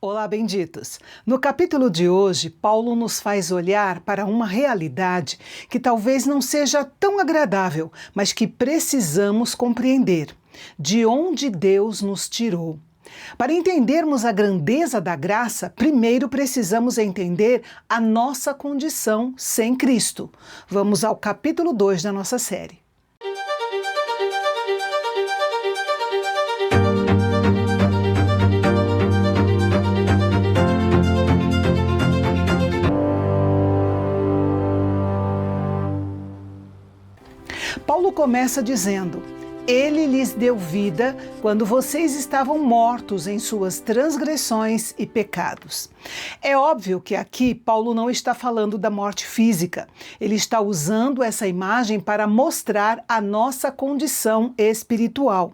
Olá, benditos! No capítulo de hoje, Paulo nos faz olhar para uma realidade que talvez não seja tão agradável, mas que precisamos compreender: de onde Deus nos tirou. Para entendermos a grandeza da graça, primeiro precisamos entender a nossa condição sem Cristo. Vamos ao capítulo 2 da nossa série. Paulo começa dizendo: Ele lhes deu vida quando vocês estavam mortos em suas transgressões e pecados. É óbvio que aqui Paulo não está falando da morte física. Ele está usando essa imagem para mostrar a nossa condição espiritual.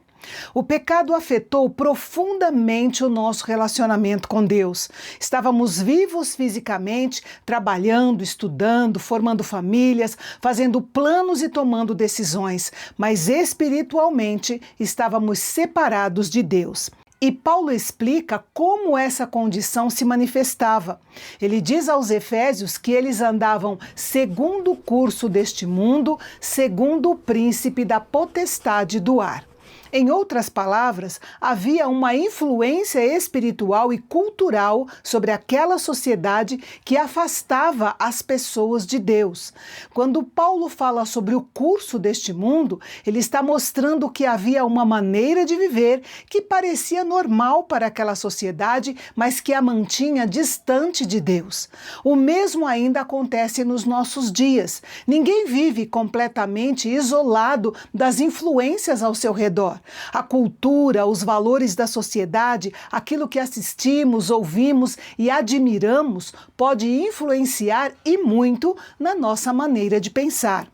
O pecado afetou profundamente o nosso relacionamento com Deus. Estávamos vivos fisicamente, trabalhando, estudando, formando famílias, fazendo planos e tomando decisões, mas espiritualmente estávamos separados de Deus. E Paulo explica como essa condição se manifestava. Ele diz aos Efésios que eles andavam segundo o curso deste mundo, segundo o príncipe da potestade do ar. Em outras palavras, havia uma influência espiritual e cultural sobre aquela sociedade que afastava as pessoas de Deus. Quando Paulo fala sobre o curso deste mundo, ele está mostrando que havia uma maneira de viver que parecia normal para aquela sociedade, mas que a mantinha distante de Deus. O mesmo ainda acontece nos nossos dias. Ninguém vive completamente isolado das influências ao seu redor. A cultura, os valores da sociedade, aquilo que assistimos, ouvimos e admiramos pode influenciar e muito na nossa maneira de pensar.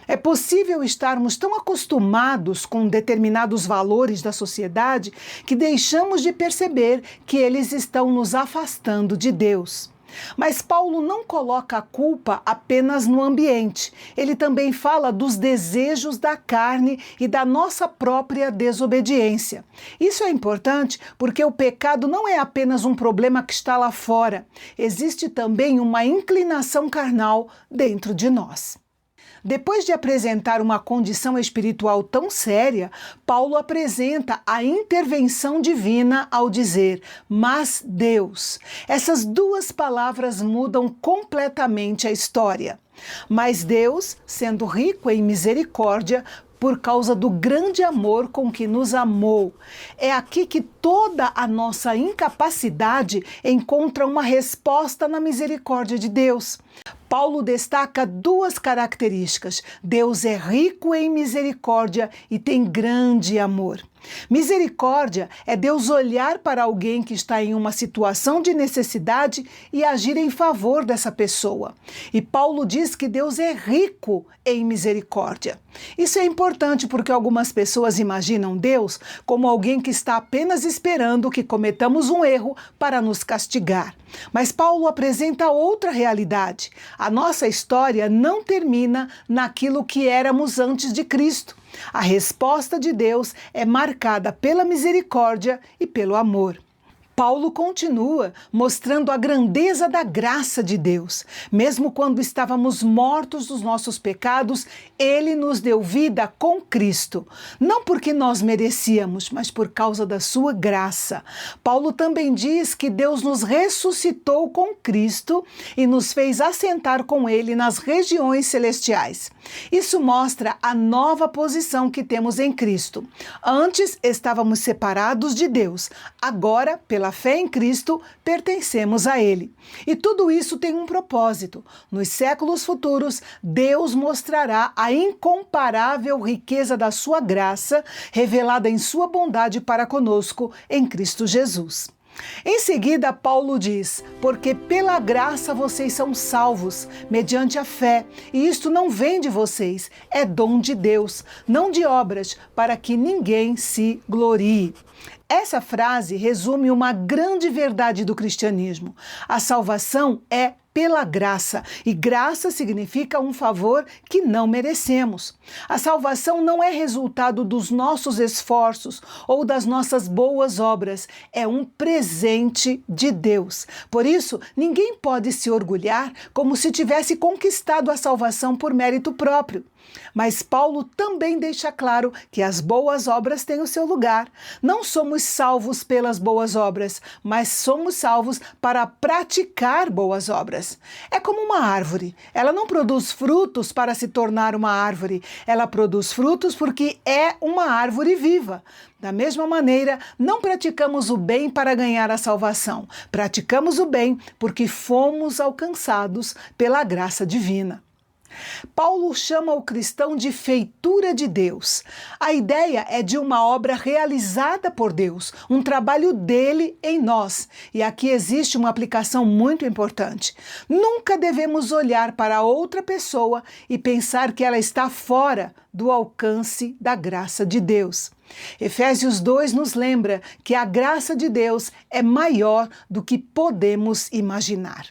É possível estarmos tão acostumados com determinados valores da sociedade que deixamos de perceber que eles estão nos afastando de Deus. Mas Paulo não coloca a culpa apenas no ambiente. Ele também fala dos desejos da carne e da nossa própria desobediência. Isso é importante porque o pecado não é apenas um problema que está lá fora. Existe também uma inclinação carnal dentro de nós. Depois de apresentar uma condição espiritual tão séria, Paulo apresenta a intervenção divina ao dizer, mas Deus. Essas duas palavras mudam completamente a história. Mas Deus, sendo rico em misericórdia, por causa do grande amor com que nos amou. É aqui que toda a nossa incapacidade encontra uma resposta na misericórdia de Deus. Paulo destaca duas características: Deus é rico em misericórdia e tem grande amor. Misericórdia é Deus olhar para alguém que está em uma situação de necessidade e agir em favor dessa pessoa. E Paulo diz que Deus é rico em misericórdia. Isso é importante porque algumas pessoas imaginam Deus como alguém que está apenas esperando que cometamos um erro para nos castigar. Mas Paulo apresenta outra realidade. A nossa história não termina naquilo que éramos antes de Cristo. A resposta de Deus é marcada pela misericórdia e pelo amor. Paulo continua mostrando a grandeza da graça de Deus. Mesmo quando estávamos mortos dos nossos pecados, Ele nos deu vida com Cristo. Não porque nós merecíamos, mas por causa da sua graça. Paulo também diz que Deus nos ressuscitou com Cristo e nos fez assentar com Ele nas regiões celestiais. Isso mostra a nova posição que temos em Cristo. Antes estávamos separados de Deus. Agora, pela fé em Cristo, pertencemos a Ele. E tudo isso tem um propósito. Nos séculos futuros, Deus mostrará a incomparável riqueza da sua graça, revelada em sua bondade para conosco em Cristo Jesus. Em seguida, Paulo diz, porque pela graça vocês são salvos, mediante a fé, e isto não vem de vocês, é dom de Deus, não de obras, para que ninguém se glorie. Essa frase resume uma grande verdade do cristianismo. A salvação é pela graça, e graça significa um favor que não merecemos. A salvação não é resultado dos nossos esforços ou das nossas boas obras, é um presente de Deus. Por isso, ninguém pode se orgulhar como se tivesse conquistado a salvação por mérito próprio. Mas Paulo também deixa claro que as boas obras têm o seu lugar. Não somos salvos pelas boas obras, mas somos salvos para praticar boas obras. É como uma árvore. Ela não produz frutos para se tornar uma árvore. Ela produz frutos porque é uma árvore viva. Da mesma maneira, não praticamos o bem para ganhar a salvação. Praticamos o bem porque fomos alcançados pela graça divina. Paulo chama o cristão de feitura de Deus. A ideia é de uma obra realizada por Deus, um trabalho dele em nós. E aqui existe uma aplicação muito importante. Nunca devemos olhar para outra pessoa e pensar que ela está fora do alcance da graça de Deus. Efésios 2 nos lembra que a graça de Deus é maior do que podemos imaginar.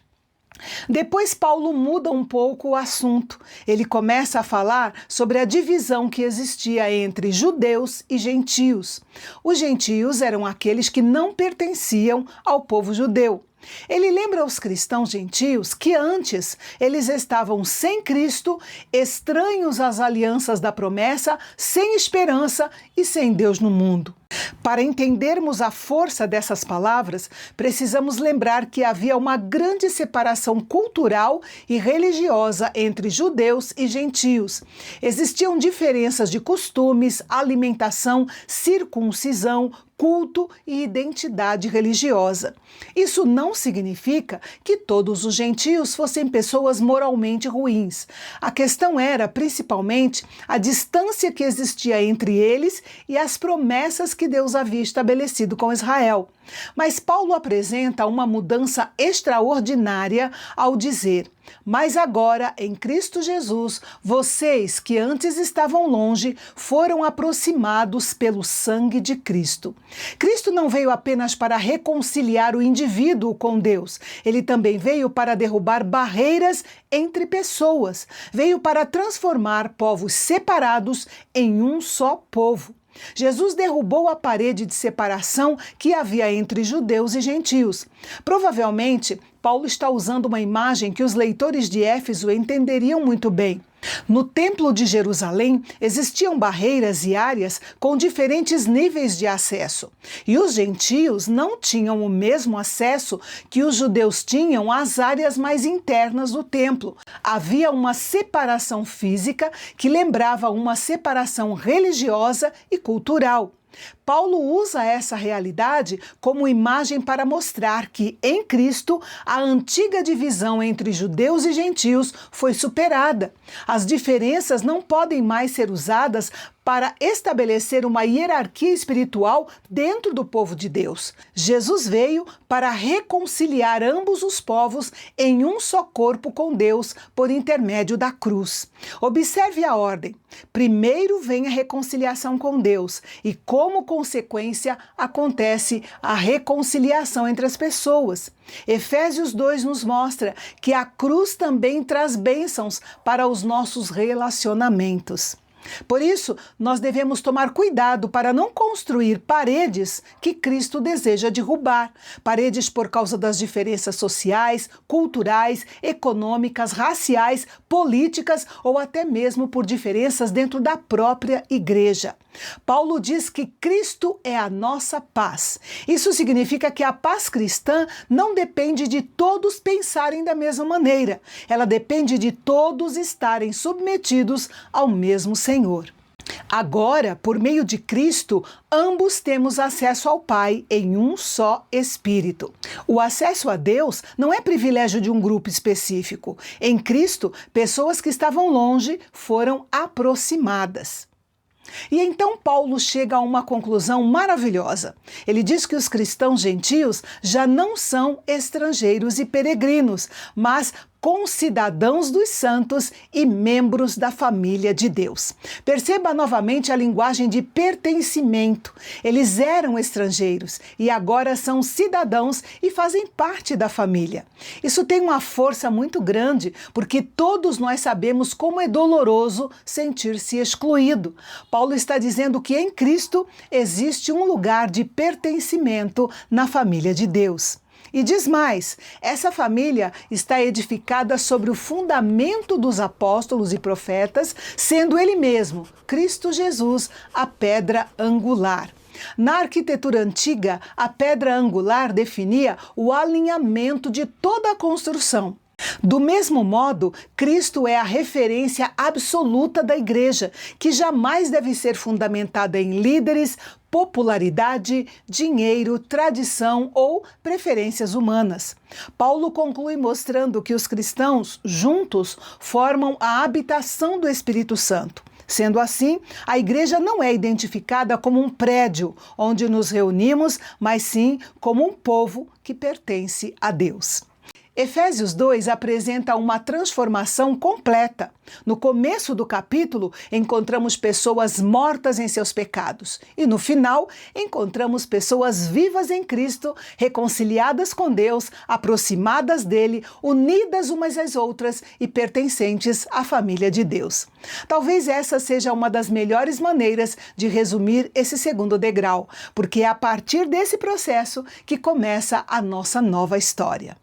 Depois Paulo muda um pouco o assunto. Ele começa a falar sobre a divisão que existia entre judeus e gentios. Os gentios eram aqueles que não pertenciam ao povo judeu. Ele lembra aos cristãos gentios que antes eles estavam sem Cristo, estranhos às alianças da promessa, sem esperança e sem Deus no mundo. Para entendermos a força dessas palavras, precisamos lembrar que havia uma grande separação cultural e religiosa entre judeus e gentios. Existiam diferenças de costumes, alimentação, circuncisão, culto e identidade religiosa. Isso não significa que todos os gentios fossem pessoas moralmente ruins. A questão era, principalmente, a distância que existia entre eles e as promessas que Deus havia estabelecido com Israel. Mas Paulo apresenta uma mudança extraordinária ao dizer: mas agora, em Cristo Jesus, vocês que antes estavam longe, foram aproximados pelo sangue de Cristo. Cristo não veio apenas para reconciliar o indivíduo com Deus, ele também veio para derrubar barreiras entre pessoas, veio para transformar povos separados em um só povo. Jesus derrubou a parede de separação que havia entre judeus e gentios. Provavelmente, Paulo está usando uma imagem que os leitores de Éfeso entenderiam muito bem. No Templo de Jerusalém existiam barreiras e áreas com diferentes níveis de acesso. E os gentios não tinham o mesmo acesso que os judeus tinham às áreas mais internas do templo. Havia uma separação física que lembrava uma separação religiosa e cultural. Paulo usa essa realidade como imagem para mostrar que, em Cristo, a antiga divisão entre judeus e gentios foi superada. As diferenças não podem mais ser usadas para estabelecer uma hierarquia espiritual dentro do povo de Deus. Jesus veio para reconciliar ambos os povos em um só corpo com Deus por intermédio da cruz. Observe a ordem. Primeiro vem a reconciliação com Deus e, como consequência, acontece a reconciliação entre as pessoas. Efésios 2 nos mostra que a cruz também traz bênçãos para os nossos relacionamentos. Por isso, nós devemos tomar cuidado para não construir paredes que Cristo deseja derrubar. Paredes por causa das diferenças sociais, culturais, econômicas, raciais, políticas ou até mesmo por diferenças dentro da própria igreja. Paulo diz que Cristo é a nossa paz. Isso significa que a paz cristã não depende de todos pensarem da mesma maneira. Ela depende de todos estarem submetidos ao mesmo Senhor. Agora, por meio de Cristo, ambos temos acesso ao Pai em um só Espírito. O acesso a Deus não é privilégio de um grupo específico. Em Cristo, pessoas que estavam longe foram aproximadas. E então Paulo chega a uma conclusão maravilhosa. Ele diz que os cristãos gentios já não são estrangeiros e peregrinos, mas concidadãos dos santos e membros da família de Deus. Perceba novamente a linguagem de pertencimento. Eles eram estrangeiros e agora são cidadãos e fazem parte da família. Isso tem uma força muito grande, porque todos nós sabemos como é doloroso sentir-se excluído. Paulo está dizendo que em Cristo existe um lugar de pertencimento na família de Deus. E diz mais, essa família está edificada sobre o fundamento dos apóstolos e profetas, sendo ele mesmo, Cristo Jesus, a pedra angular. Na arquitetura antiga, a pedra angular definia o alinhamento de toda a construção. Do mesmo modo, Cristo é a referência absoluta da igreja, que jamais deve ser fundamentada em líderes, popularidade, dinheiro, tradição ou preferências humanas. Paulo conclui mostrando que os cristãos, juntos, formam a habitação do Espírito Santo. Sendo assim, a igreja não é identificada como um prédio onde nos reunimos, mas sim como um povo que pertence a Deus. Efésios 2 apresenta uma transformação completa. No começo do capítulo, encontramos pessoas mortas em seus pecados. E no final, encontramos pessoas vivas em Cristo, reconciliadas com Deus, aproximadas dele, unidas umas às outras e pertencentes à família de Deus. Talvez essa seja uma das melhores maneiras de resumir esse segundo degrau, porque é a partir desse processo que começa a nossa nova história.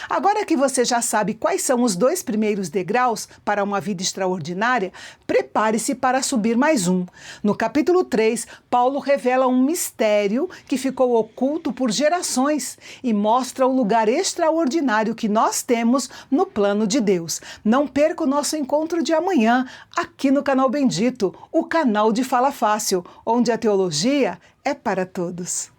Agora que você já sabe quais são os 2 primeiros degraus para uma vida extraordinária, prepare-se para subir mais um. No capítulo 3, Paulo revela um mistério que ficou oculto por gerações e mostra o lugar extraordinário que nós temos no plano de Deus. Não perca o nosso encontro de amanhã, aqui no Canal Bendito, o canal de Fala Fácil, onde a teologia é para todos.